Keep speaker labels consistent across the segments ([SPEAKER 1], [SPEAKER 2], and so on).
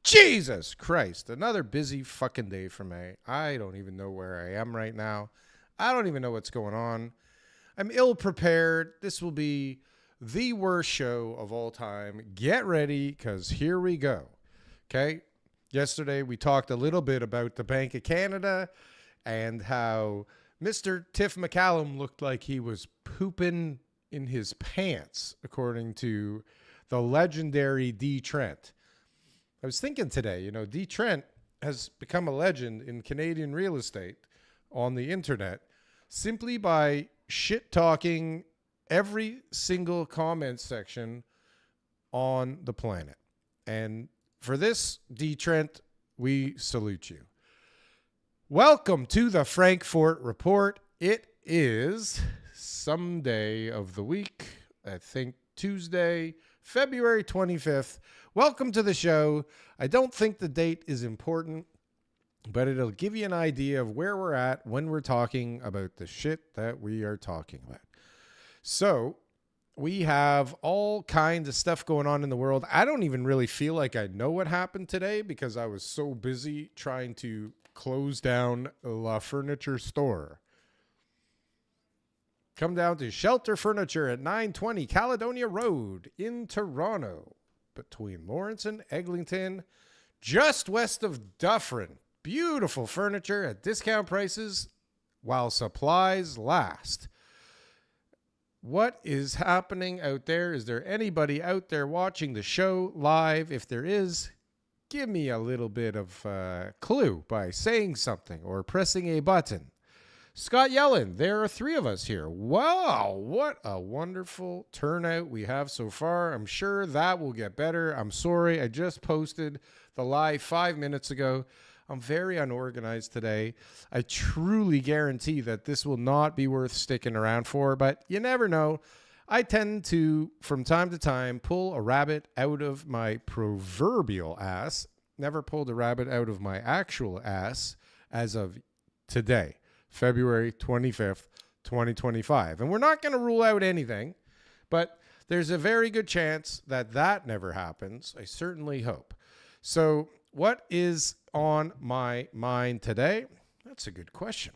[SPEAKER 1] Jesus Christ. Another busy fucking day for me. I don't even know where I am right now. I don't even know what's going on. I'm ill prepared. This will be the worst show of all time. Get ready, because here we go. Okay? Yesterday, we talked a little bit about the Bank of Canada and how Mr. Tiff McCallum looked like he was pooping in his pants, according to the legendary D. Trent. I was thinking today, D. Trent has become a legend in Canadian real estate on the internet simply by shit-talking every single comment section on the planet. And for this, D. Trent, we salute you. Welcome to the Frankfort Report. It is some day of the week, I think Tuesday, February 25th. Welcome to the show. I don't think the date is important, but it'll give you an idea of where we're at when we're talking about the shit that we are talking about. So we have all kinds of stuff going on in the world. I don't even really feel like I know what happened today because I was so busy trying to close down La Furniture Store. Come down to Shelter Furniture at 920 Caledonia Road in Toronto, between Lawrence and Eglinton, just west of Dufferin. Beautiful furniture at discount prices while supplies last. What is happening out there? Is there anybody out there watching the show live? If there is, give me a little bit of clue by saying something or pressing a button. Scott Yellen, there are 3 of us here. Wow, what a wonderful turnout we have so far. I'm sure that will get better. I'm sorry, I just posted the live 5 minutes ago. I'm very unorganized today. I truly guarantee that this will not be worth sticking around for, but you never know. I tend to, from time to time, pull a rabbit out of my proverbial ass. Never pulled a rabbit out of my actual ass as of today, February 25th, 2025. And we're not going to rule out anything, but there's a very good chance that that never happens. I certainly hope. So what is on my mind today? That's a good question.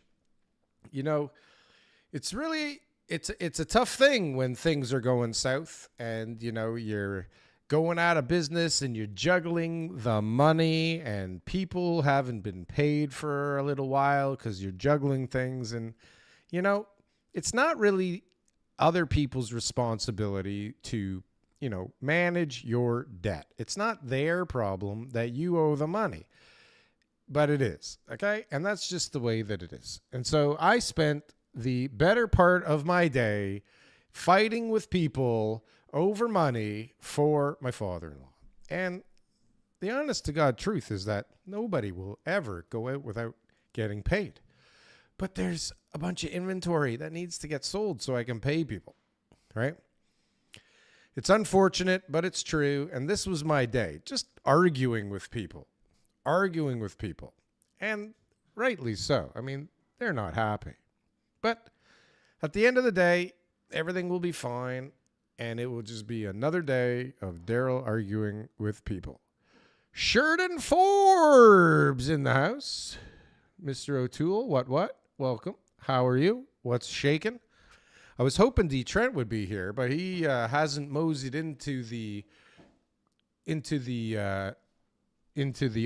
[SPEAKER 1] It's a tough thing when things are going south and, you're going out of business and you're juggling the money and people haven't been paid for a little while because you're juggling things. And, it's not really other people's responsibility to, manage your debt. It's not their problem that you owe the money, but it is. Okay. And that's just the way that it is. And so I spent the better part of my day fighting with people over money for my father-in-law. And the honest to God truth is that nobody will ever go out without getting paid. But there's a bunch of inventory that needs to get sold so I can pay people, right? It's unfortunate, but it's true. And this was my day, just arguing with people. And rightly so. I mean, they're not happy. But at the end of the day, everything will be fine. And it will just be another day of Darryl arguing with people. Sheridan Forbes in the house. Mr. O'Toole, what? Welcome. How are you? What's shaking? I was hoping D. Trent would be here, but he hasn't moseyed into the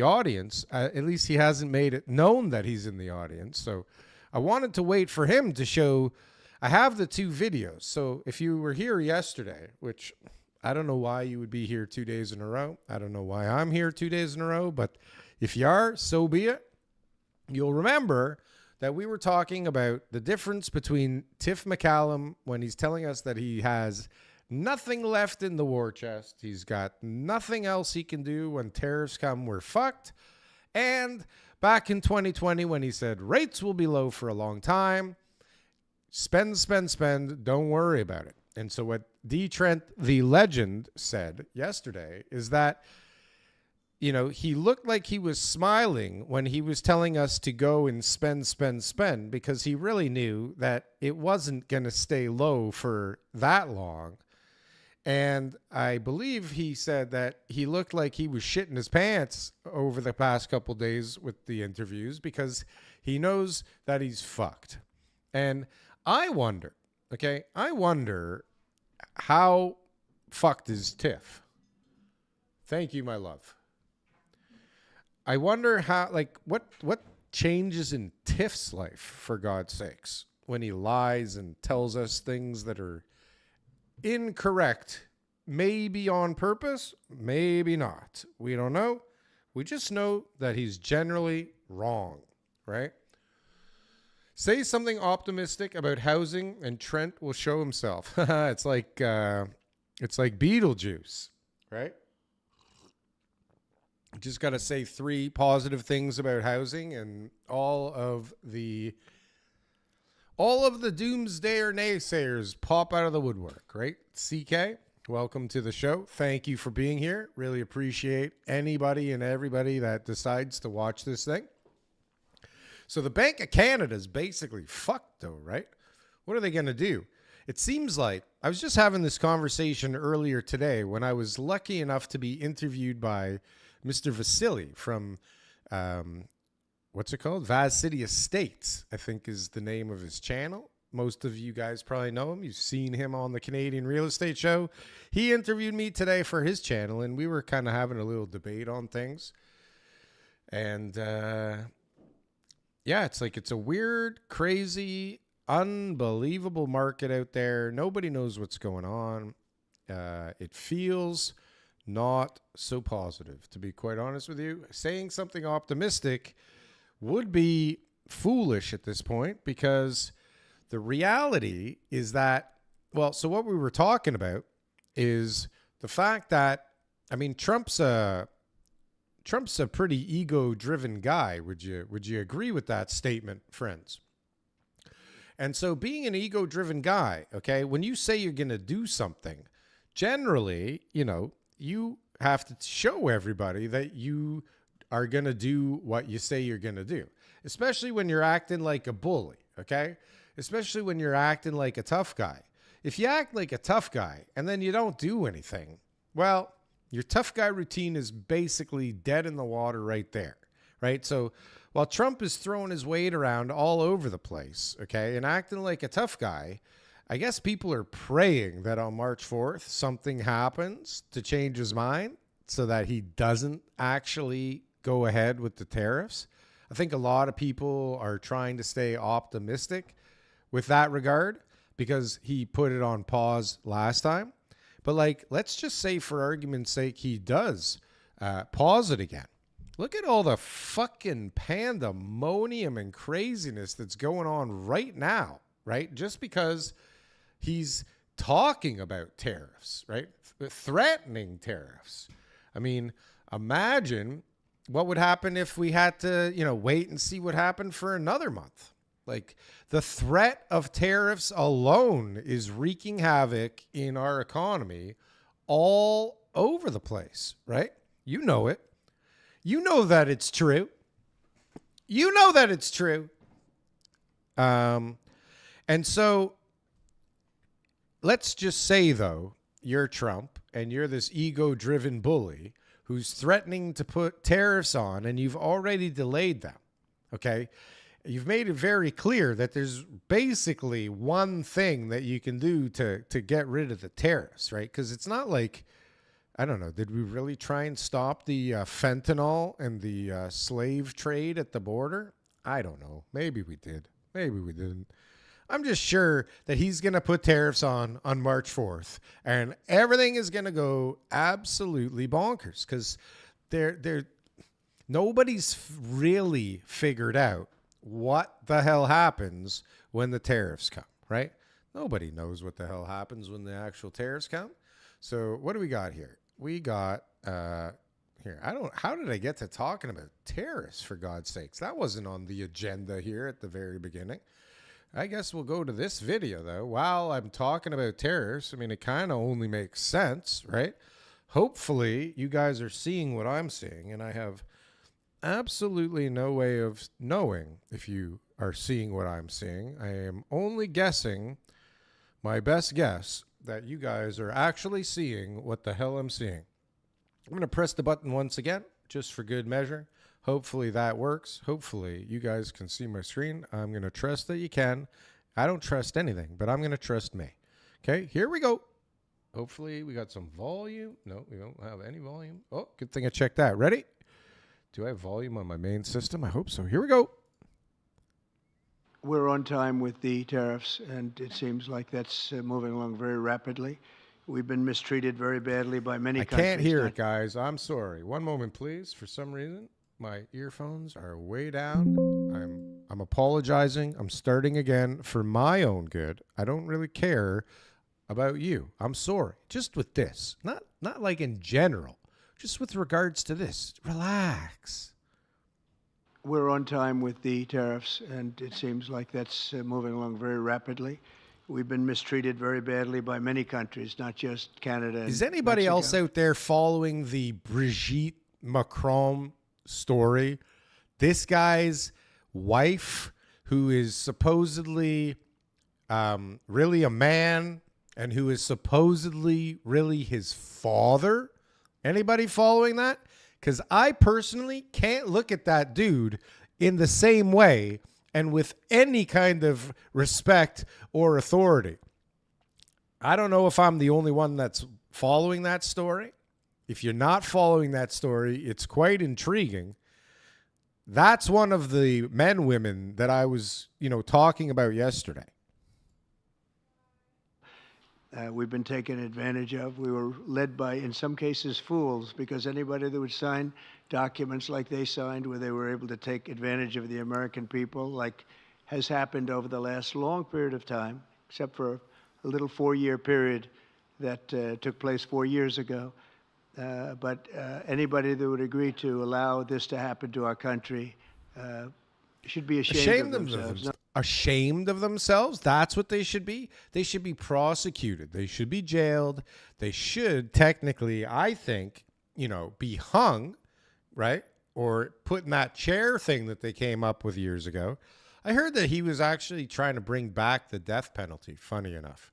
[SPEAKER 1] audience. At least he hasn't made it known that he's in the audience. So I wanted to wait for him to show. I have the 2 videos. So if you were here yesterday, which I don't know why you would be here 2 days in a row. I don't know why I'm here 2 days in a row, but if you are, so be it. You'll remember that we were talking about the difference between Tiff McCallum when he's telling us that he has nothing left in the war chest. He's got nothing else he can do when tariffs come. We're fucked. And back in 2020 when he said rates will be low for a long time. Spend. Don't worry about it. And so what D. Trent, the legend, said yesterday is that he looked like he was smiling when he was telling us to go and spend, because he really knew that it wasn't going to stay low for that long. And I believe he said that he looked like he was shitting his pants over the past couple days with the interviews because he knows that he's fucked. And I wonder, how fucked is Tiff? Thank you, my love. I wonder how, what changes in Tiff's life, for God's sakes, when he lies and tells us things that are incorrect, maybe on purpose, maybe not. We don't know. We just know that he's generally wrong, right? Say something optimistic about housing and Trent will show himself. It's like Beetlejuice, right? Just got to say 3 positive things about housing and all of the doomsdayer naysayers pop out of the woodwork, right? CK, welcome to the show. Thank you for being here. Really appreciate anybody and everybody that decides to watch this thing. So the Bank of Canada is basically fucked though, right? What are they going to do? It seems like I was just having this conversation earlier today when I was lucky enough to be interviewed by Mr. Vasily from, what's it called? Vaz City Estates, I think is the name of his channel. Most of you guys probably know him. You've seen him on the Canadian Real Estate Show. He interviewed me today for his channel, and we were kind of having a little debate on things. And, yeah, it's a weird, crazy, unbelievable market out there. Nobody knows what's going on. It feels not so positive, to be quite honest with you. Saying something optimistic would be foolish at this point because the reality is that, well, so what we were talking about is the fact that, I mean, Trump's a pretty ego-driven guy. Would you agree with that statement, friends? And so being an ego-driven guy, okay, when you say you're going to do something, generally, you have to show everybody that you are going to do what you say you're going to do, especially when you're acting like a bully, okay? Especially when you're acting like a tough guy. If you act like a tough guy and then you don't do anything, well, your tough guy routine is basically dead in the water right there, right? So while Trump is throwing his weight around all over the place, okay, and acting like a tough guy, I guess people are praying that on March 4th, something happens to change his mind so that he doesn't actually go ahead with the tariffs. I think a lot of people are trying to stay optimistic with that regard because he put it on pause last time. But let's just say for argument's sake, he does pause it again. Look at all the fucking pandemonium and craziness that's going on right now, right? Just because he's talking about tariffs, right? Threatening tariffs. I mean, imagine what would happen if we had to, wait and see what happened for another month. The threat of tariffs alone is wreaking havoc in our economy all over the place, right? You know it. You know that it's true. You know that it's true. And so let's just say, though, you're Trump and you're this ego-driven bully who's threatening to put tariffs on and you've already delayed them, okay? You've made it very clear that there's basically one thing that you can do to get rid of the tariffs, right? Because it's not like, I don't know, did we really try and stop the fentanyl and the slave trade at the border? I don't know. Maybe we did. Maybe we didn't. I'm just sure that he's going to put tariffs on March 4th and everything is going to go absolutely bonkers because nobody's really figured out what the hell happens when the tariffs come, right? Nobody knows what the hell happens when the actual tariffs come. So what do we got here? We got here. How did I get to talking about tariffs, for God's sakes? That wasn't on the agenda here at the very beginning. I guess we'll go to this video, though. While I'm talking about tariffs, I mean, it kind of only makes sense, right? Hopefully, you guys are seeing what I'm seeing, and I have absolutely no way of knowing if you are seeing what I'm seeing. I am only guessing, my best guess, that you guys are actually seeing what the hell I'm seeing. I'm going to press the button once again, just for good measure. Hopefully that works. Hopefully you guys can see my screen. I'm going to trust that you can. I don't trust anything, but I'm going to trust me. Okay, here we go. Hopefully we got some volume. No, we don't have any volume. Oh, good thing I checked that. Ready? Do I have volume on my main system? I hope so. Here we go.
[SPEAKER 2] We're on time with the tariffs, and it seems like that's moving along very rapidly. We've been mistreated very badly by many countries.
[SPEAKER 1] I can't hear it, guys. I'm sorry. One moment, please. For some reason, my earphones are way down. I'm apologizing. I'm starting again for my own good. I don't really care about you. I'm sorry. Just with this. Not like in general. Just with regards to this. Relax.
[SPEAKER 2] We're on time with the tariffs, and it seems like that's moving along very rapidly. We've been mistreated very badly by many countries, not just Canada.
[SPEAKER 1] Is anybody else out there following the Brigitte Macron story? This guy's wife, who is supposedly really a man and who is supposedly really his father. Anybody following that? Because I personally can't look at that dude in the same way and with any kind of respect or authority. I don't know if I'm the only one that's following that story. If you're not following that story, it's quite intriguing. That's one of the women that I was, talking about yesterday.
[SPEAKER 2] We've been taken advantage of. We were led by, in some cases, fools, because anybody that would sign documents like they signed, where they were able to take advantage of the American people, like has happened over the last long period of time, except for a little 4-year period that took place 4 years ago. But anybody that would agree to allow this to happen to our country should be ashamed of themselves.
[SPEAKER 1] Ashamed of themselves? That's what they should be. They should be prosecuted. They should be jailed. They should technically, I think, be hung, right? Or put in that chair thing that they came up with years ago. I heard that he was actually trying to bring back the death penalty, funny enough.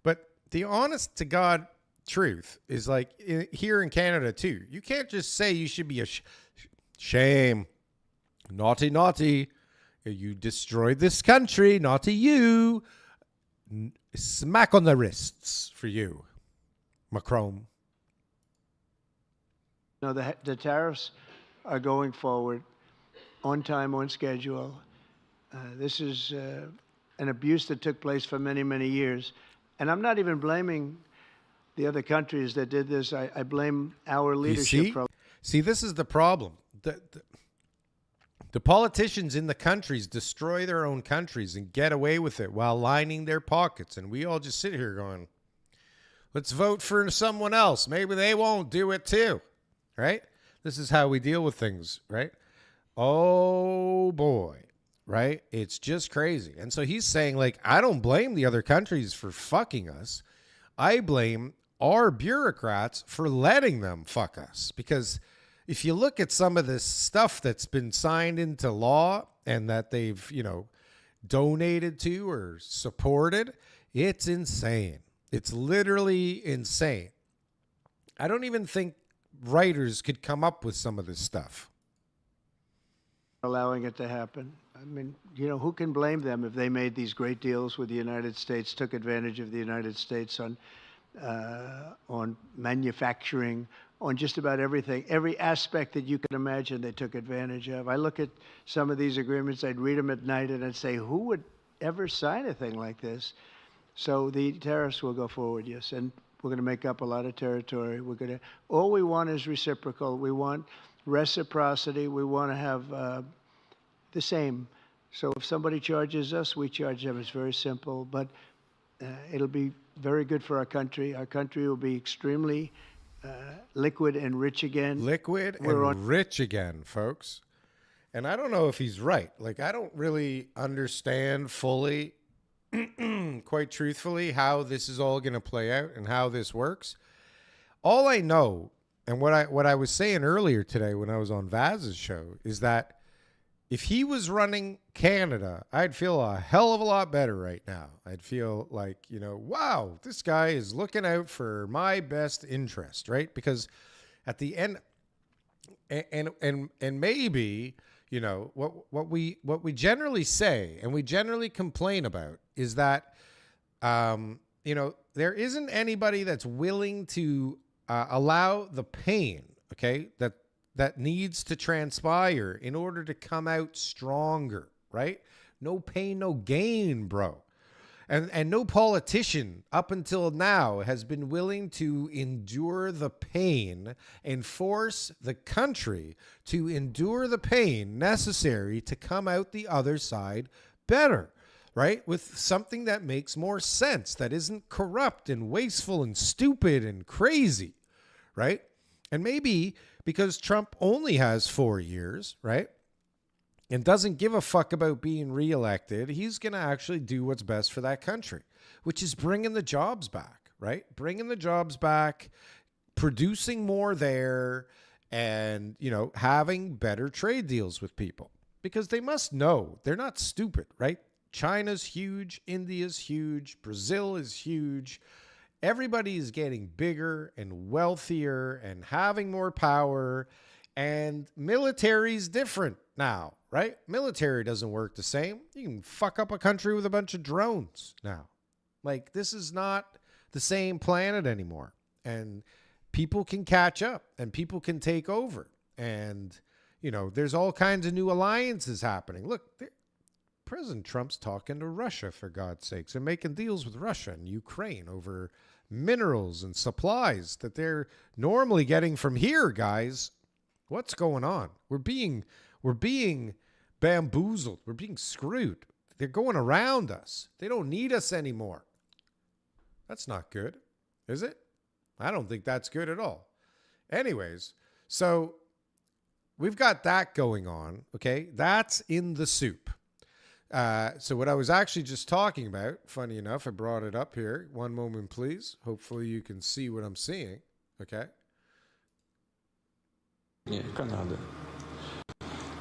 [SPEAKER 1] But the honest to God truth is, like, here in Canada too, you can't just say you should be shame. Naughty, naughty. You destroyed this country, naughty you. Smack on the wrists for you, Macron.
[SPEAKER 2] No, the tariffs are going forward on time, on schedule. This is an abuse that took place for many, many years. And I'm not even blaming the other countries that did this. I blame our leadership.
[SPEAKER 1] See, this is the problem. The politicians in the countries destroy their own countries and get away with it while lining their pockets. And we all just sit here going, let's vote for someone else. Maybe they won't do it too, right? This is how we deal with things, right? Oh, boy, right? It's just crazy. And so he's saying, like, I don't blame the other countries for fucking us. I blame our bureaucrats for letting them fuck us, because if you look at some of this stuff that's been signed into law and that they've, donated to or supported, it's insane. It's literally insane. I don't even think writers could come up with some of this stuff.
[SPEAKER 2] Allowing it to happen. I mean, who can blame them if they made these great deals with the United States, took advantage of the United States on manufacturing, on just about everything, every aspect that you can imagine they took advantage of. I look at some of these agreements, I'd read them at night, and I'd say, who would ever sign a thing like this? So the tariffs will go forward, yes, and we're going to make up a lot of territory. All we want is reciprocal. We want reciprocity. We want to have the same. So if somebody charges us, we charge them. It's very simple, but it'll be very good for our country. Our country will be extremely liquid and rich again.
[SPEAKER 1] Rich again, folks. And I don't know if he's right. Like, I don't really understand fully, quite truthfully, how this is all going to play out and how this works. All I know, and what I was saying earlier today when I was on Vaz's show, is that if he was running Canada, I'd feel a hell of a lot better right now. I'd feel like, wow, this guy is looking out for my best interest, right? Because at the end, and maybe, what we generally say and we generally complain about is that, there isn't anybody that's willing to allow the pain, okay, that needs to transpire in order to come out stronger, right? No pain, no gain, bro. And no politician up until now has been willing to endure the pain and force the country to endure the pain necessary to come out the other side better, right? With something that makes more sense, that isn't corrupt and wasteful and stupid and crazy, right? And maybe because Trump only has 4 years, right? And doesn't give a fuck about being reelected, he's going to actually do what's best for that country, which is bringing the jobs back, right? Bringing the jobs back, producing more there, and, having better trade deals with people. Because they must know, they're not stupid, right? China's huge, India's huge, Brazil is huge. Everybody is getting bigger and wealthier and having more power, and military's different now, right? Military doesn't work the same. You can fuck up a country with a bunch of drones now. Like, this is not the same planet anymore. And people can catch up and people can take over. And, there's all kinds of new alliances happening. Look, President Trump's talking to Russia, for God's sakes, and making deals with Russia and Ukraine over minerals and supplies that they're normally getting from here, guys. What's going on? We're being bamboozled. We're being screwed. They're going around us. They don't need us anymore. That's not good, is it? I don't think that's good at all. Anyways, so we've got that going on, okay? That's in the soup. So what I was actually just talking about, funny enough, I brought it up here. One moment, please. Hopefully you can see what I'm seeing, okay?
[SPEAKER 3] Canada.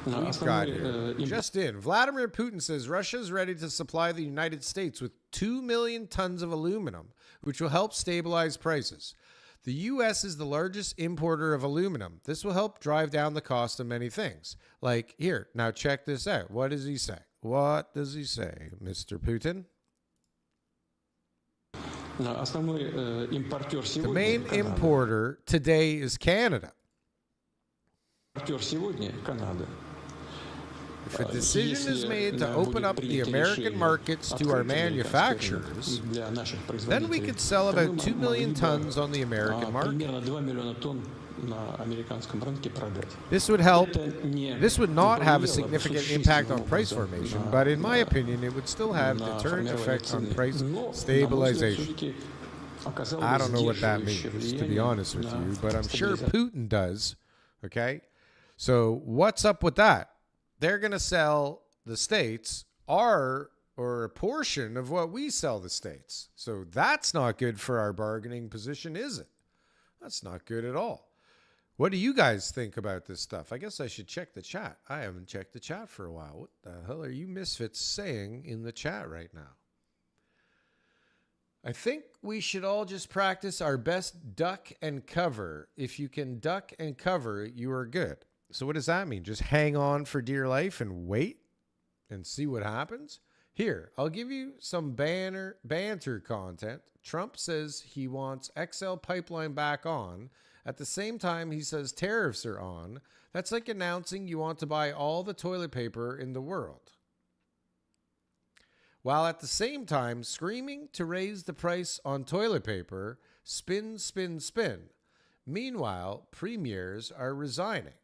[SPEAKER 1] We've got here, just in, Vladimir Putin says Russia is ready to supply the United States with 2 million tons of aluminum, which will help stabilize prices. The U.S. is the largest importer of aluminum. This will help drive down the cost of many things. Like, here, now check this out. What does he say? What does he say, Mr. Putin? The main importer today is Canada. If a decision is made to open up the American markets to our manufacturers, then we could sell about 2 million tons on the American market. This would help. This would not have a significant impact on price formation, but in my opinion, it would still have deterrent effects on price stabilization. I don't know what that means, to be honest with you, but I'm sure Putin does. Okay? So what's up with that? They're going to sell the States or a portion of what we sell the States. So that's not good for our bargaining position, is it? That's not good at all. What do you guys think about this stuff? I guess I should check the chat. I haven't checked the chat for a while. What the hell are you misfits saying in the chat right now? I think we should all just practice our best duck and cover. If you can duck and cover, you are good. So what does that mean? Just hang on for dear life and wait and see what happens? Here, I'll give you some banter content. Trump says he wants XL pipeline back on. At the same time, he says tariffs are on. That's like announcing you want to buy all the toilet paper in the world, while at the same time screaming to raise the price on toilet paper. Spin, spin, spin. Meanwhile, premiers are resigning.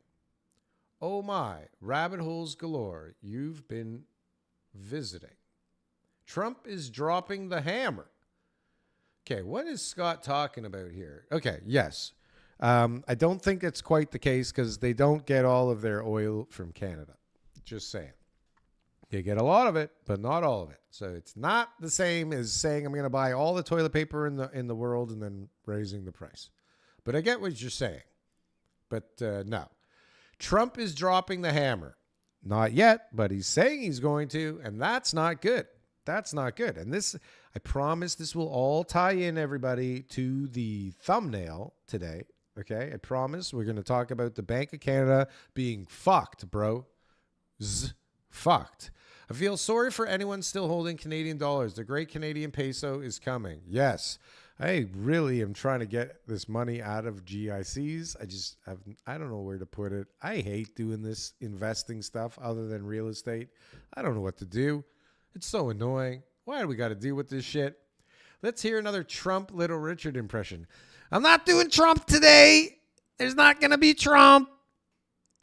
[SPEAKER 1] Oh my, rabbit holes galore. You've been visiting. Trump is dropping the hammer. Okay, what is Scott talking about here? Okay, yes. I don't think it's quite the case because they don't get all of their oil from Canada. Just saying. They get a lot of it, but not all of it. So it's not the same as saying I'm going to buy all the toilet paper in the world and then raising the price. But I get what you're saying. But no. Trump is dropping the hammer. Not yet, but he's saying he's going to, and that's not good. That's not good. And this, I promise this will all tie in, everybody, to the thumbnail today. Okay? I promise we're going to talk about the Bank of Canada being fucked, bro. Fucked. I feel sorry for anyone still holding Canadian dollars. The great Canadian peso is coming. Yes. I really am trying to get this money out of GICs. I don't know where to put it. I hate doing this investing stuff other than real estate. I don't know what to do. It's so annoying. Why do we got to deal with this shit? Let's hear another Trump Little Richard impression. I'm not doing Trump today. There's not going to be Trump.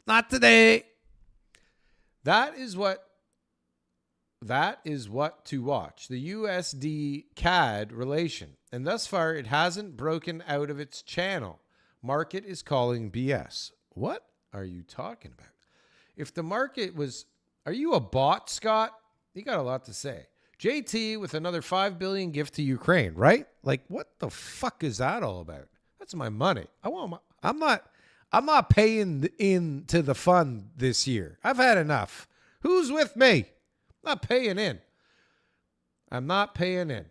[SPEAKER 1] Not today. That is what to watch. The USD CAD relation. And thus far, it hasn't broken out of its channel. Market is calling BS. What are you talking about? If the market was... Are you a bot, Scott? You got a lot to say. JT with another $5 billion gift to Ukraine, right? Like, what the fuck is that all about? That's my money. I'm not paying into the fund this year. I've had enough. Who's with me? I'm not paying in. I'm not paying in.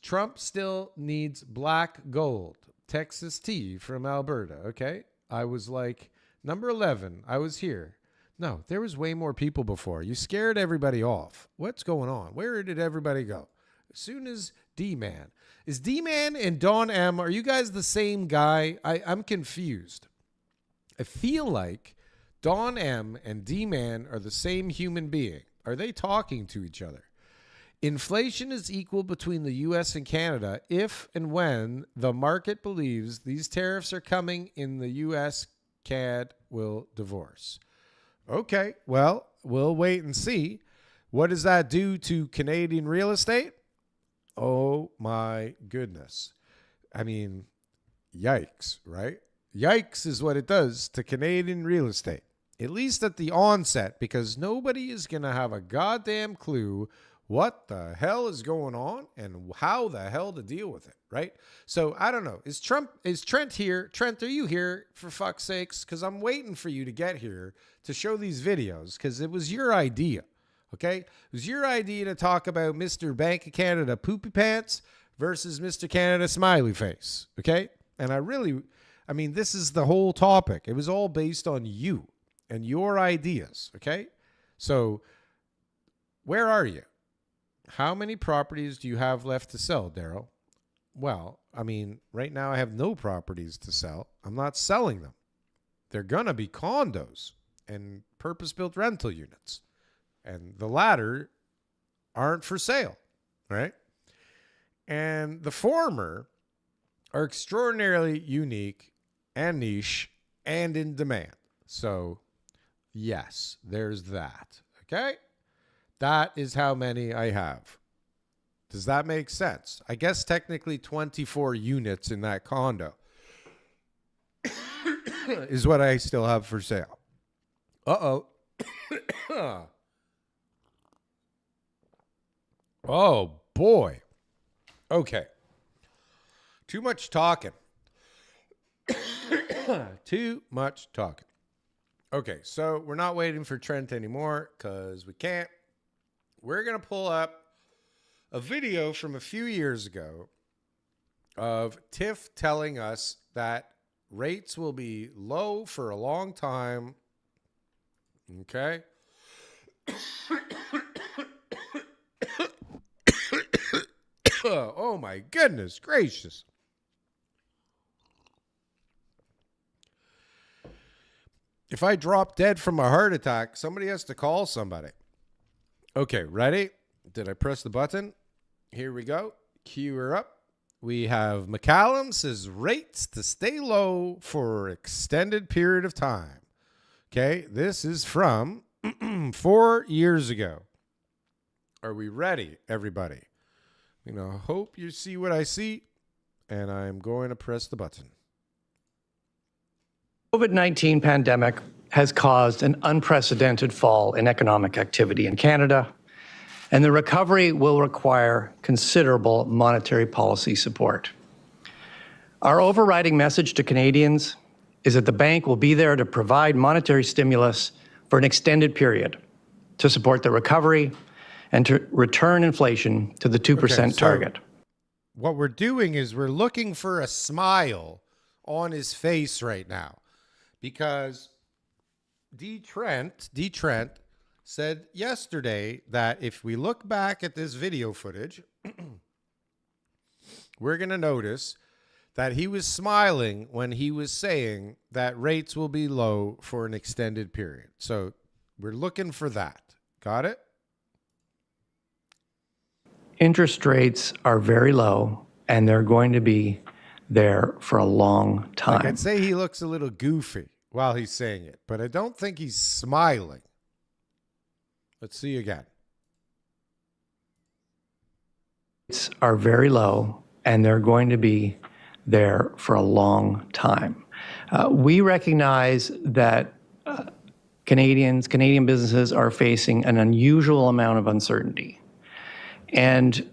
[SPEAKER 1] Trump still needs black gold. Texas tea from Alberta. Okay. I was like, number 11. I was here. No, there was way more people before. You scared everybody off. What's going on? Where did everybody go? As soon as D-Man. Is D-Man and Don M, are you guys the same guy? I'm confused. I feel like Don M and D-Man are the same human being. Are they talking to each other? Inflation is equal between the U.S. and Canada if and when the market believes these tariffs are coming in the U.S. CAD will divorce. Okay, well, we'll wait and see. What does that do to Canadian real estate? Oh, my goodness. I mean, yikes, right? Yikes is what it does to Canadian real estate, at least at the onset, because nobody is going to have a goddamn clue what the hell is going on and how the hell to deal with it, right? So I don't know. Is Trent here? Trent, are you here, for fuck's sakes? Because I'm waiting for you to get here to show these videos, because it was your idea, okay? It was your idea to talk about Mr. Bank of Canada Poopy Pants versus Mr. Canada Smiley Face, okay? And I mean, this is the whole topic. It was all based on you and your ideas, okay? So where are you? How many properties do you have left to sell, Darryl? Well, I mean, right now I have no properties to sell. I'm not selling them. They're going to be condos and purpose-built rental units. And the latter aren't for sale, right? And the former are extraordinarily unique and niche and in demand. So, yes, there's that, okay? That is how many I have. Does that make sense? I guess technically 24 units in that condo is what I still have for sale. Uh-oh. Oh, boy. Okay. Too much talking. Too much talking. Okay, so we're not waiting for Trent anymore because we can't. We're going to pull up a video from a few years ago of Tiff telling us that rates will be low for a long time. Okay. Oh my goodness gracious. If I drop dead from a heart attack, somebody has to call somebody. Okay, ready? Did I press the button? Here we go. Cue her up. We have McCallum says rates to stay low for extended period of time. Okay, this is from 4 years ago. Are we ready, everybody? Hope you see what I see, and I'm going to press the button.
[SPEAKER 3] COVID-19 pandemic has caused an unprecedented fall in economic activity in Canada, and the recovery will require considerable monetary policy support. Our overriding message to Canadians is that the bank will be there to provide monetary stimulus for an extended period, to support the recovery and to return inflation to the 2% target.
[SPEAKER 1] What we're doing is we're looking for a smile on his face right now, because D. Trent said yesterday that if we look back at this video footage, we're going to notice that he was smiling when he was saying that rates will be low for an extended period. So we're looking for that. Got it?
[SPEAKER 3] Interest rates are very low, and they're going to be there for a long time.
[SPEAKER 1] Like, I'd say he looks a little goofy while he's saying it, but I don't think he's smiling. Let's see again.
[SPEAKER 3] Rates are very low, and they're going to be there for a long time. We recognize that Canadian businesses are facing an unusual amount of uncertainty. And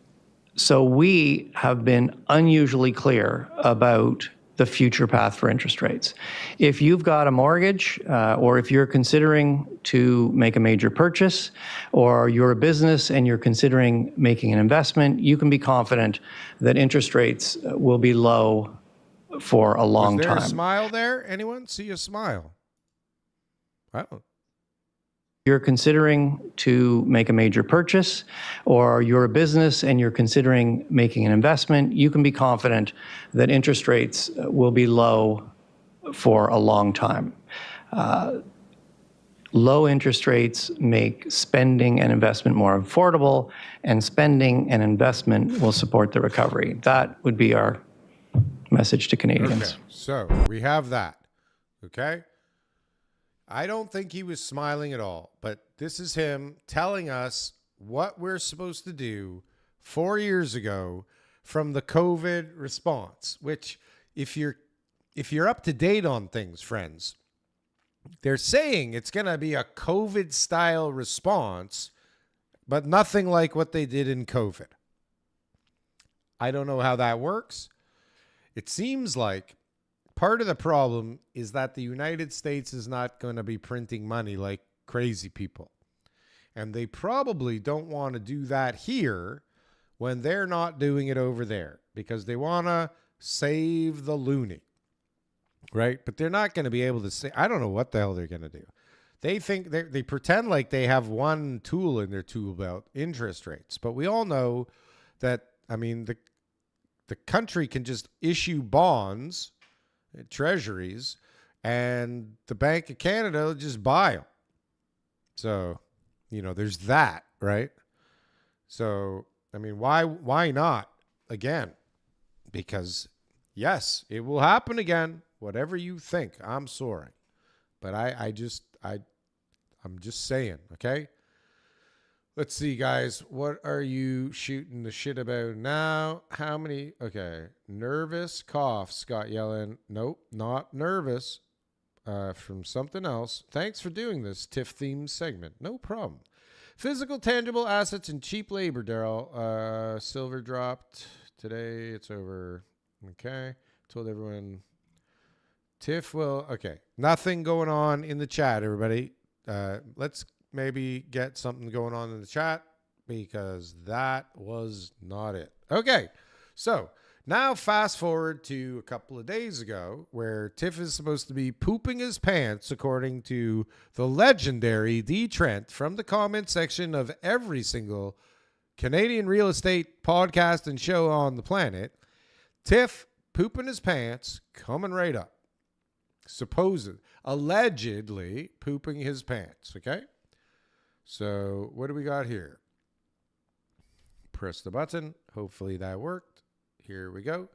[SPEAKER 3] so we have been unusually clear about the future path for interest rates. If you've got a mortgage, or if you're considering to make a major purchase, or you're a business and you're considering making an investment, you can be confident that interest rates will be low for a long time.
[SPEAKER 1] Was there a smile there? Anyone see a smile? I don't.
[SPEAKER 3] You're considering to make a major purchase, or you're a business and you're considering making an investment, you can be confident that interest rates will be low for a long time. Low interest rates make spending and investment more affordable, and spending and investment will support the recovery. That would be our message to Canadians.
[SPEAKER 1] Okay, so we have that. Okay? I don't think he was smiling at all, but this is him telling us what we're supposed to do 4 years ago from the COVID response, which if you're up to date on things, friends, they're saying it's going to be a COVID style response, but nothing like what they did in COVID. I don't know how that works. It seems like part of the problem is that the United States is not going to be printing money like crazy people. And they probably don't want to do that here when they're not doing it over there, because they want to save the Loonie, right? But they're not going to be able to say, I don't know what the hell they're going to do. They think they pretend like they have one tool in their tool belt, interest rates. But we all know that, I mean, the country can just issue bonds, treasuries, and the Bank of Canada will just buy them. So, there's that, right? So, I mean, why not again? Because yes, it will happen again. Whatever you think, I'm sorry, but I'm just saying, okay? Let's see, guys. What are you shooting the shit about now? How many? Okay. Nervous cough, Scott yelling. Nope, not nervous. From something else. Thanks for doing this TIFF themed segment. No problem. Physical, tangible assets and cheap labor, Darryl. Silver dropped today. It's over. Okay. Told everyone. TIFF will. Okay. Nothing going on in the chat, everybody. Let's maybe get something going on in the chat, because that was not it. Okay. So now fast forward to a couple of days ago, where Tiff is supposed to be pooping his pants, according to the legendary D. Trent, from the comment section of every single Canadian real estate podcast and show on the planet. Tiff pooping his pants, coming right up. Allegedly pooping his pants, okay? So what do we got here? Press the button. Hopefully that worked. Here we go.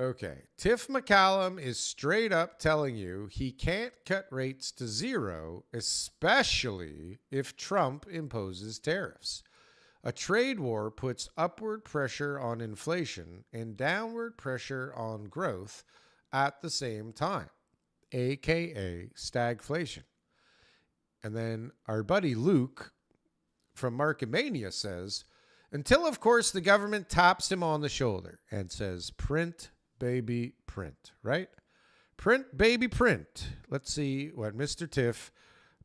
[SPEAKER 1] Okay. Tiff McCallum is straight up telling you he can't cut rates to zero, especially if Trump imposes tariffs. A trade war puts upward pressure on inflation and downward pressure on growth at the same time, aka stagflation. And then our buddy Luke from Marketmania says, until, of course, the government taps him on the shoulder and says, print, baby, print, right? Print, baby, print. Let's see what Mr. Tiff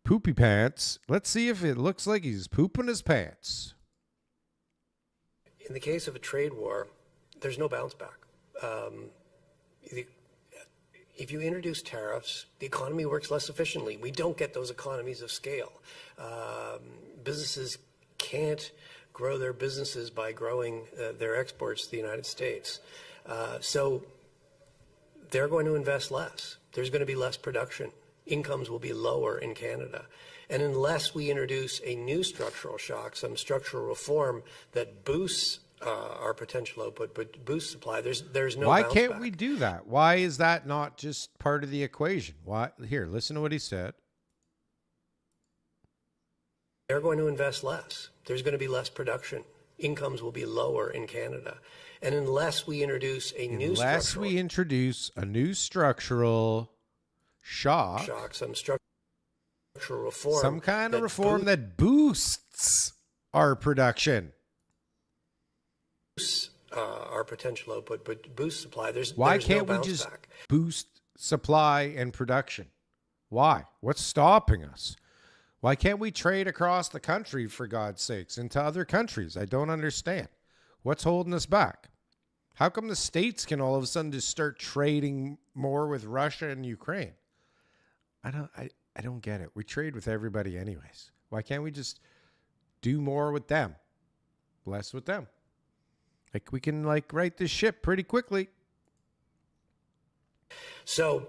[SPEAKER 1] Poopy pants. Let's see if it looks like he's pooping his pants.
[SPEAKER 4] In the case of a trade war, there's no bounce back. If you introduce tariffs, the economy works less efficiently. We don't get those economies of scale. Businesses can't grow their businesses by growing their exports to the United States. So they're going to invest less. There's going to be less production. Incomes will be lower in Canada. And unless we introduce a new structural shock, some structural reform that boosts our potential output, but boosts supply, there's no
[SPEAKER 1] Why
[SPEAKER 4] bounce
[SPEAKER 1] can't
[SPEAKER 4] back.
[SPEAKER 1] we do that? Why is that not just part of the equation? Why? Here, listen to what he said.
[SPEAKER 4] They're going to invest less. There's going to be less production. Incomes will be lower in Canada. And unless we introduce a new
[SPEAKER 1] structural shock,
[SPEAKER 4] some structural reform,
[SPEAKER 1] some kind of reform that boosts our production,
[SPEAKER 4] our potential output, but boost supply.
[SPEAKER 1] Why
[SPEAKER 4] there's
[SPEAKER 1] can't
[SPEAKER 4] no
[SPEAKER 1] we
[SPEAKER 4] bounce
[SPEAKER 1] just
[SPEAKER 4] back.
[SPEAKER 1] boost supply and production? Why? What's stopping us? Why can't we trade across the country, for God's sakes, into other countries? I don't understand. What's holding us back? How come the States can all of a sudden just start trading more with Russia and Ukraine? I don't get it. We trade with everybody anyways. Why can't we just do more with them, less with them? Like, we can right this ship pretty quickly.
[SPEAKER 4] So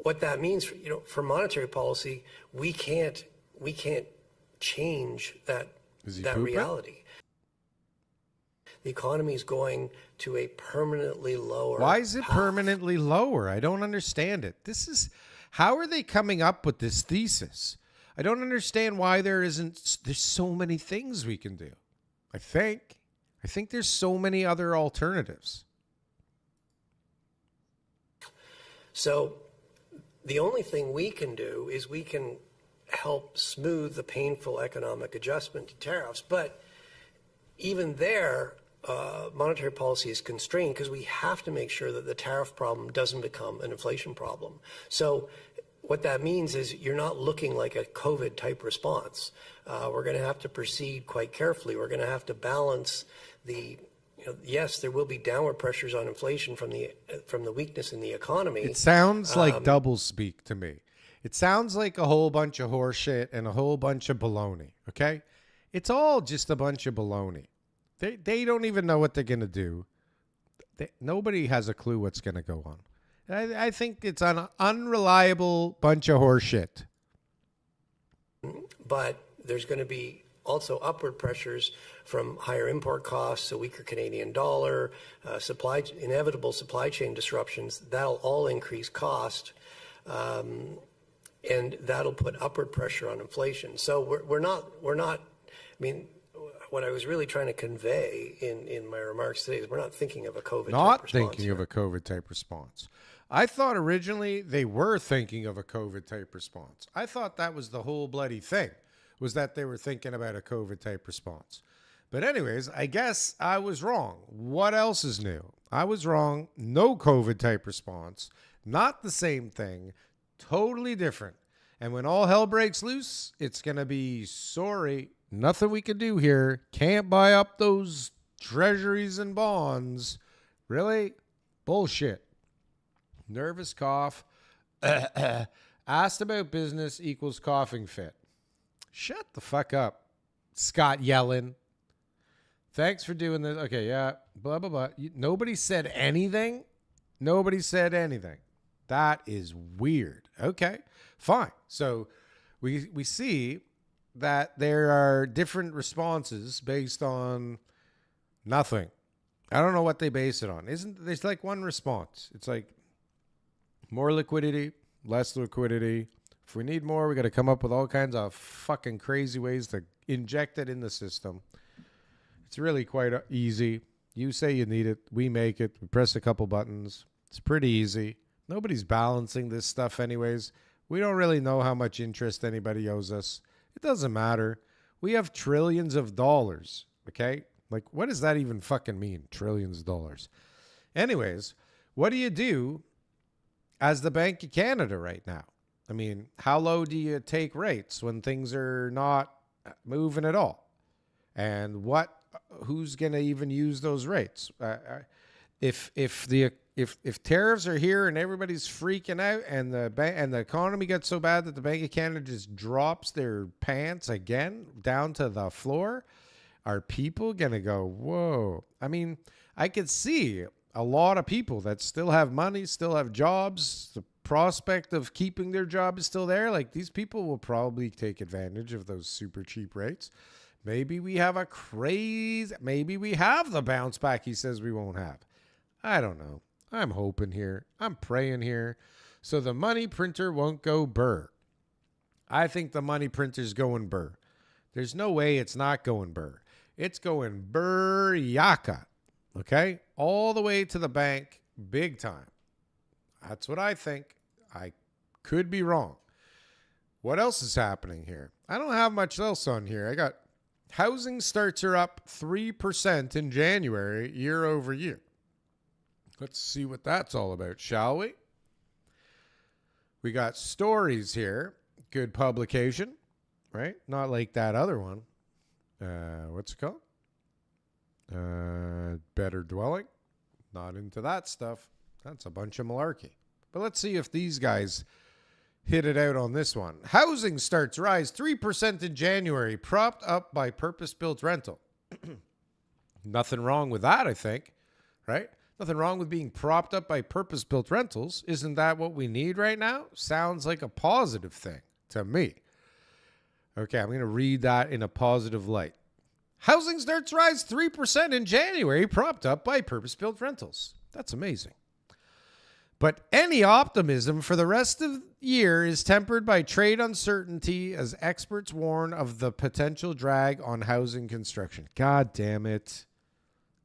[SPEAKER 4] what that means, for monetary policy, we can't change that reality. The economy is going to a permanently lower.
[SPEAKER 1] Why is it
[SPEAKER 4] path.
[SPEAKER 1] permanently lower? I don't understand it. How are they coming up with this thesis? I don't understand why there's so many things we can do. I think there's so many other alternatives.
[SPEAKER 4] So the only thing we can do is we can help smooth the painful economic adjustment to tariffs. But even there, monetary policy is constrained because we have to make sure that the tariff problem doesn't become an inflation problem. So what that means is you're not looking like a COVID type response. We're going to have to proceed quite carefully. We're going to have to balance yes, there will be downward pressures on inflation from the weakness in the economy.
[SPEAKER 1] It sounds like doublespeak to me. It sounds like a whole bunch of horseshit and a whole bunch of baloney, okay? It's all just a bunch of baloney. They don't even know what they're going to do. Nobody has a clue what's going to go on. I think it's an unreliable bunch of horseshit.
[SPEAKER 4] But there's going to be also upward pressures from higher import costs, a weaker Canadian dollar, inevitable supply chain disruptions. That'll all increase cost. And that'll put upward pressure on inflation. So we're not, I mean, what I was really trying to convey in my remarks today is we're not thinking of a COVID type response.
[SPEAKER 1] Not thinking of a COVID type response. I thought originally they were thinking of a COVID type response. I thought that was the whole bloody thing, was that they were thinking about a COVID type response. But anyways, I guess I was wrong. What else is new? I was wrong. No COVID type response. Not the same thing. Totally different. And when all hell breaks loose, it's going to be, sorry, nothing we can do here. Can't buy up those treasuries and bonds. Really? Bullshit. Nervous cough. Asked about business equals coughing fit. Shut the fuck up, Scott Yellen. Thanks for doing this. Okay, yeah, blah, blah, blah. Nobody said anything. Nobody said anything. That is weird. Okay, fine. So we see that there are different responses based on nothing. I don't know what they base it on. There's like one response. It's like more liquidity, less liquidity. If we need more, we got to come up with all kinds of fucking crazy ways to inject it in the system. It's really quite easy. You say you need it. We make it. We press a couple buttons. It's pretty easy. Nobody's balancing this stuff anyways. We don't really know how much interest anybody owes us. It doesn't matter. We have trillions of dollars, okay? Like, what does that even fucking mean, trillions of dollars? Anyways, what do you do as the Bank of Canada right now? I mean, how low do you take rates when things are not moving at all? And who's going to even use those rates? If tariffs are here and everybody's freaking out, and the economy gets so bad that the Bank of Canada just drops their pants again down to the floor, are people going to go, whoa? I mean, I could see a lot of people that still have money, still have jobs. The prospect of keeping their job is still there. Like, these people will probably take advantage of those super cheap rates. Maybe we have maybe we have the bounce back he says we won't have. I don't know. I'm hoping here. I'm praying here. So the money printer won't go burr. I think the money printer's going burr. There's no way it's not going burr. It's going burr yaka. Okay? All the way to the bank, big time. That's what I think. I could be wrong. What else is happening here? I don't have much else on here. I got housing starts are up 3% in January, year over year. Let's see what that's all about, shall we? We got stories here. Good publication, right? Not like that other one. What's it called? Better Dwelling. Not into that stuff. That's a bunch of malarkey. But let's see if these guys hit it out on this one. Housing starts rise 3% in January, propped up by purpose-built rental. Nothing wrong with that, I think, right? Nothing wrong with being propped up by purpose-built rentals. Isn't that what we need right now? Sounds like a positive thing to me. Okay, I'm going to read that in a positive light. Housing starts rise 3% in January, propped up by purpose-built rentals. That's amazing. But any optimism for the rest of the year is tempered by trade uncertainty as experts warn of the potential drag on housing construction. God damn it.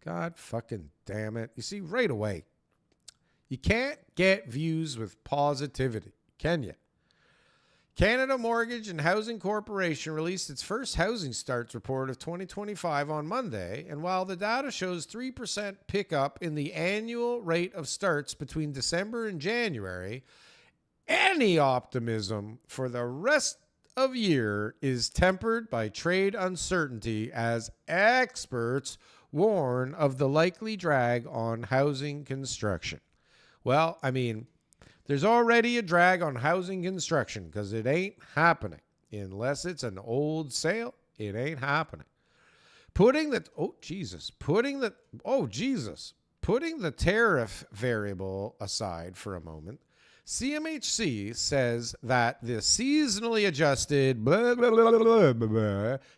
[SPEAKER 1] God fucking damn it. You see, right away, you can't get views with positivity, can you? Canada Mortgage and Housing Corporation released its first housing starts report of 2025 on Monday, and while the data shows 3% pickup in the annual rate of starts between December and January, any optimism for the rest of year is tempered by trade uncertainty as experts warn of the likely drag on housing construction. Well, I mean, there's already a drag on housing construction because it ain't happening. Unless it's an old sale, it ain't happening. Putting the tariff variable aside for a moment, CMHC says that the seasonally adjusted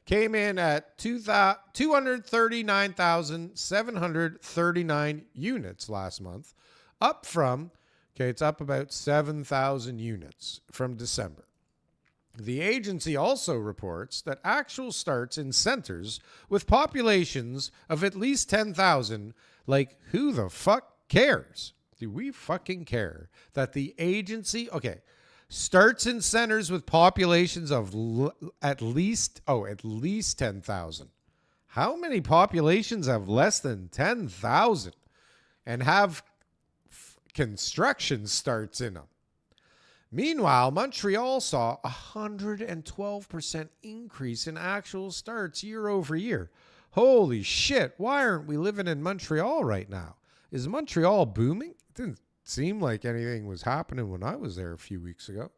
[SPEAKER 1] came in at 239,739 units last month, up from, it's up about 7,000 units from December. The agency also reports that actual starts in centers with populations of at least 10,000, like, who the fuck cares? Do we fucking care that the agency, starts in centers with populations of at least 10,000. How many populations have less than 10,000 and have construction starts in them? Meanwhile, Montreal saw a 112% increase in actual starts year over year. Holy shit, why aren't we living in Montreal right now? Is Montreal booming? It didn't seem like anything was happening when I was there a few weeks ago.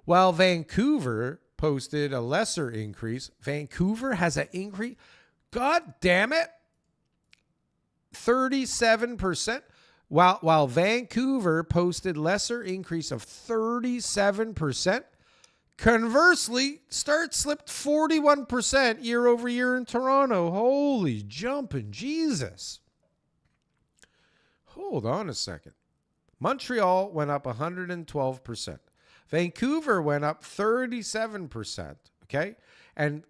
[SPEAKER 1] While Vancouver posted a lesser increase. Vancouver has an increase. God damn it. 37%. While Vancouver posted lesser increase of 37%, conversely, starts slipped 41% year over year in Toronto. Holy jumping Jesus. Hold on a second. Montreal went up 112%. Vancouver went up 37%, okay? And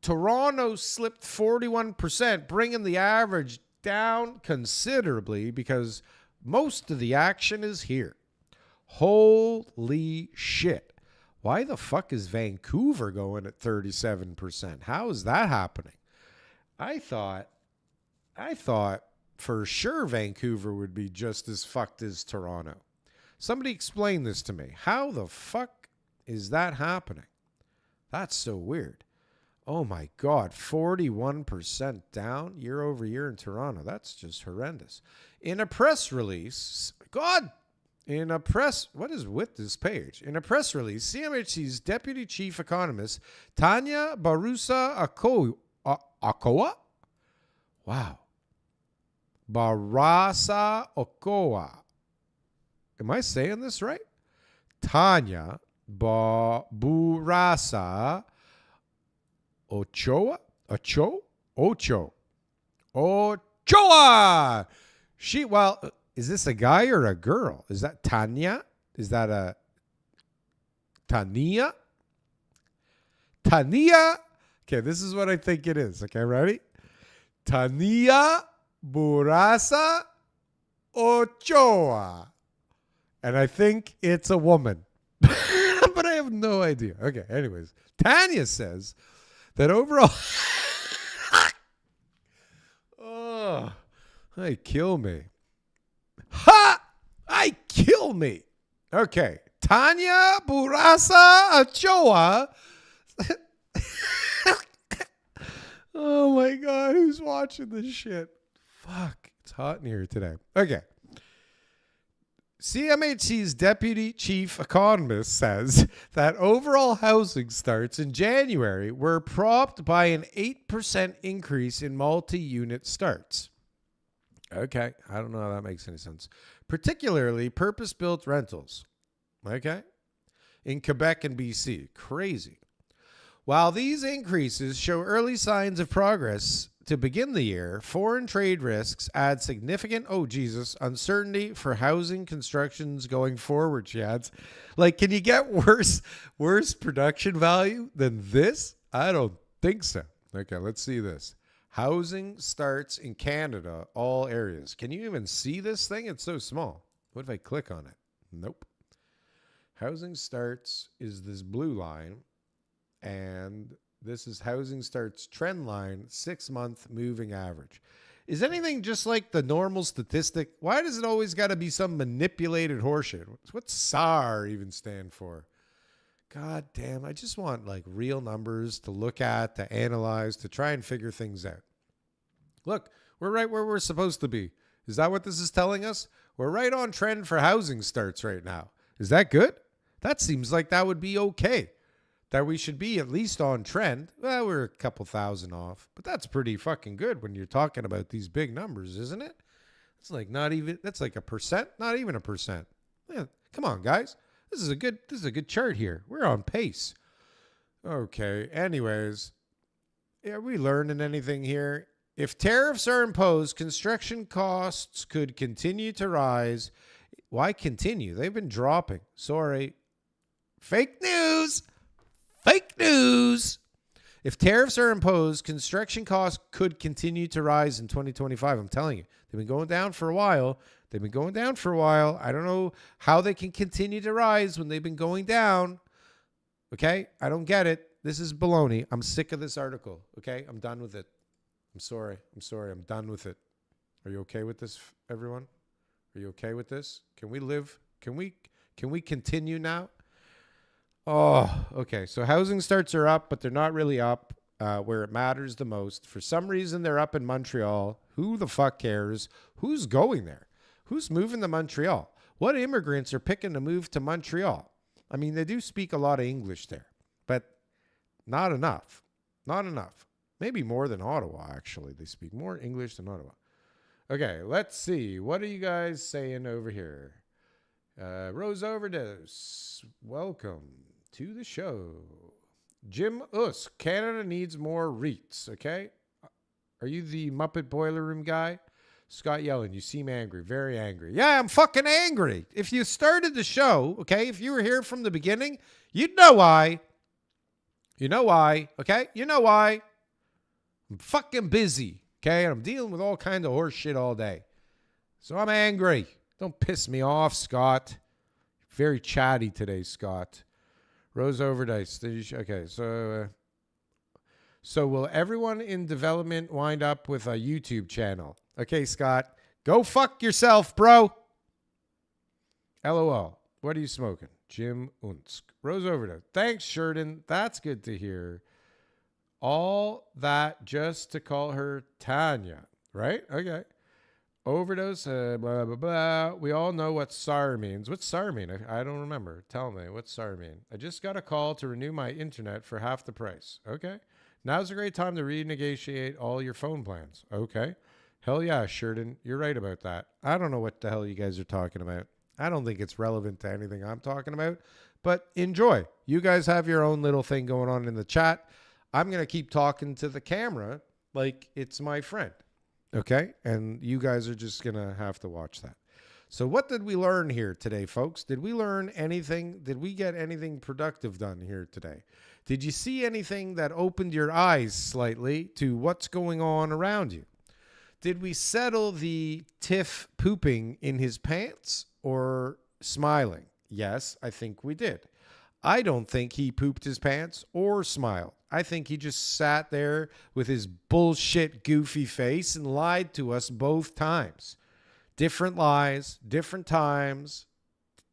[SPEAKER 1] Toronto slipped 41%, bringing the average down considerably because most of the action is here. Holy shit. Why the fuck is Vancouver going at 37%? How is that happening? I thought for sure Vancouver would be just as fucked as Toronto. Somebody explain this to me. How the fuck is that happening? That's so weird. Oh my God, 41% down year over year in Toronto. That's just horrendous. In a press release, what is with this page? In a press release, CMHC's Deputy Chief Economist, Tanya Barusa Akoa? Wow. Barasa Okoa. Am I saying this right? Tanya Burasa Ochoa? Ochoa. Is this a guy or a girl? Is that Tanya? Is that a Tania? Tania? Okay, this is what I think it is. Okay, ready? Tania Burasa Ochoa. And I think it's a woman. But I have no idea. Okay, anyways. Tanya says that overall... oh, I kill me. Ha! I kill me. Okay. Tanya Burasa Ochoa. Oh my God, who's watching this shit? Fuck, it's hot in here today. Okay. CMHC's Deputy Chief Economist says that overall housing starts in January were propped by an 8% increase in multi-unit starts. Okay, I don't know how that makes any sense. Particularly purpose-built rentals. Okay? In Quebec and BC. Crazy. While these increases show early signs of progress to begin the year, foreign trade risks add significant, uncertainty for housing constructions going forward, she adds. Like, can you get worse production value than this? I don't think so. Okay, let's see this. Housing starts in Canada, all areas. Can you even see this thing? It's so small. What if I click on it? Nope. Housing starts is this blue line, and this is housing starts trend line, 6-month moving average. Is anything just like the normal statistic? Why does it always got to be some manipulated horseshit? What's SAR even stand for? God damn, I just want like real numbers to look at, to analyze, to try and figure things out. Look, we're right where we're supposed to be. Is that what this is telling us? We're right on trend for housing starts right now. Is that good? That seems like that would be okay. That we should be at least on trend. Well, we're a couple thousand off, but that's pretty fucking good when you're talking about these big numbers, isn't it? It's like that's like 1%, not even 1%. Yeah, come on, guys. This is a good chart here. We're on pace. Okay. Anyways, are we learning anything here? If tariffs are imposed, construction costs could continue to rise. Why continue? They've been dropping. Sorry. Fake news. Fake news. If tariffs are imposed, construction costs could continue to rise in 2025. I'm telling you, they've been going down for a while. I don't know how they can continue to rise when they've been going down. Okay? I don't get it. This is baloney. I'm sick of this article. Okay? I'm done with it. I'm sorry. I'm done with it. Are you okay with this, everyone? Are you okay with this? Can we live? Can we continue now? Oh, okay. So housing starts are up, but they're not really up where it matters the most. For some reason, they're up in Montreal. Who the fuck cares? Who's going there? Who's moving to Montreal? What immigrants are picking to move to Montreal? I mean, they do speak a lot of English there, but not enough. Not enough. Maybe more than Ottawa, actually. They speak more English than Ottawa. Okay, let's see. What are you guys saying over here? Rose Overdose, welcome to the show. Jim Usk, Canada needs more REITs, okay? Are you the Muppet Boiler Room guy? Scott Yellen, you seem angry, very angry. Yeah, I'm fucking angry. If you started the show, okay, if you were here from the beginning, you'd know why. You know why, okay? You know why. I'm fucking busy, okay? And I'm dealing with all kinds of horse shit all day. So I'm angry. Don't piss me off, Scott. Very chatty today, Scott. Rose Overdose. Okay, so will everyone in development wind up with a YouTube channel? Okay, Scott, go fuck yourself, bro. LOL. What are you smoking? Jim Unsk. Rose Overdose. Thanks, Sheridan. That's good to hear. All that just to call her Tanya, right? Okay. Overdose, blah, blah, blah. We all know what SAR means. What's SAR mean? I don't remember. Tell me, what's SAR mean? I just got a call to renew my internet for half the price. Okay. Now's a great time to renegotiate all your phone plans. Okay. Hell yeah, Sheridan. You're right about that. I don't know what the hell you guys are talking about. I don't think it's relevant to anything I'm talking about, but enjoy. You guys have your own little thing going on in the chat. I'm going to keep talking to the camera like it's my friend. Okay? And you guys are just going to have to watch that. So what did we learn here today, folks? Did we learn anything? Did we get anything productive done here today? Did you see anything that opened your eyes slightly to what's going on around you? Did we settle the Tiff pooping in his pants or smiling? Yes, I think we did. I don't think he pooped his pants or smiled. I think he just sat there with his bullshit goofy face and lied to us both times. Different lies, different times,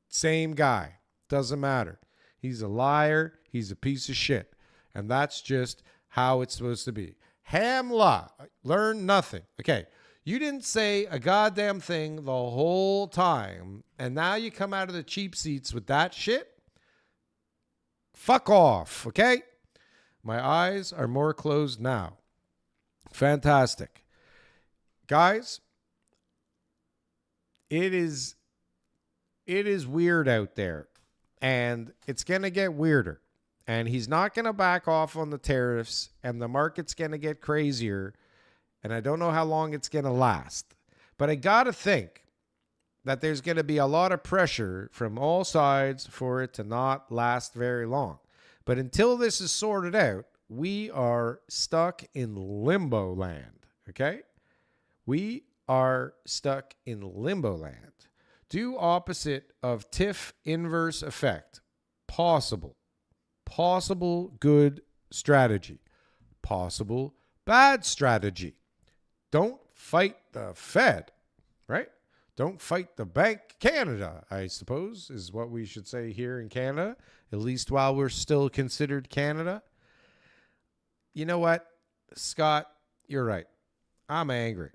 [SPEAKER 1] same guy. Doesn't matter. He's a liar. He's a piece of shit. And that's just how it's supposed to be. Hamla, learn nothing. Okay, you didn't say a goddamn thing the whole time, and now you come out of the cheap seats with that shit? Fuck off, okay? My eyes are more closed now. Fantastic. Guys, it is weird out there, and it's going to get weirder. And he's not going to back off on the tariffs, and the market's going to get crazier, and I don't know how long it's going to last. But I got to think that there's going to be a lot of pressure from all sides for it to not last very long. But until this is sorted out, we are stuck in limbo land, okay? We are stuck in limbo land. Do opposite of Tiff inverse effect. Possible. Possible good strategy. Possible bad strategy. Don't fight the Fed, right? Don't fight the Bank Canada, I suppose, is what we should say here in Canada, at least while we're still considered Canada. You know what, Scott, you're right. I'm angry.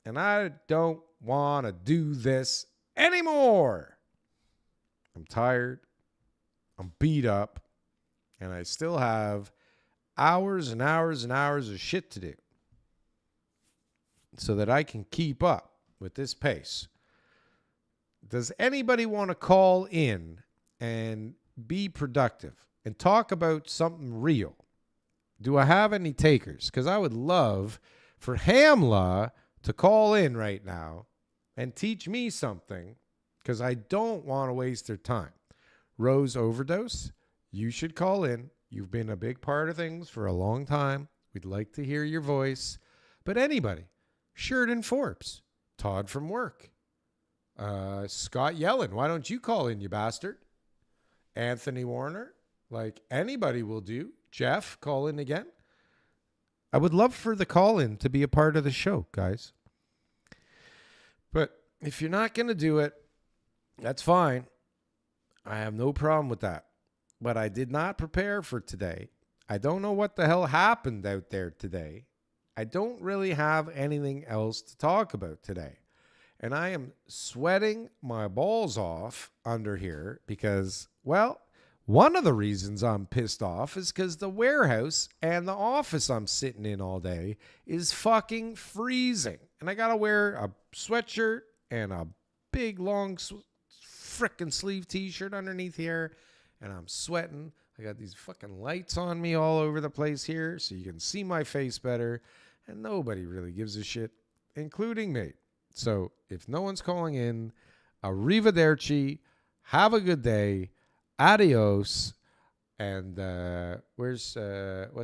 [SPEAKER 1] And I don't want to do this anymore. I'm tired. I'm beat up. And I still have hours and hours and hours of shit to do so that I can keep up with this pace. Does anybody want to call in and be productive and talk about something real? Do I have any takers? Because I would love for Hamla to call in right now and teach me something, because I don't want to waste their time. Rose Overdose, you should call in. You've been a big part of things for a long time. We'd like to hear your voice. But anybody, Sheridan Forbes, Todd from work, Scott Yellen, why don't you call in, you bastard? Anthony Warner, like anybody will do. Jeff, call in again. I would love for the call in to be a part of the show, guys. But if you're not going to do it, that's fine. I have no problem with that. But I did not prepare for today. I don't know what the hell happened out there today. I don't really have anything else to talk about today. And I am sweating my balls off under here because, well, one of the reasons I'm pissed off is because the warehouse and the office I'm sitting in all day is fucking freezing. And I got to wear a sweatshirt and a big, long, frickin' sleeve t-shirt underneath here. And I'm sweating. I got these fucking lights on me all over the place here so you can see my face better. And nobody really gives a shit, including me. So if no one's calling in, arrivederci, have a good day, adios, and what's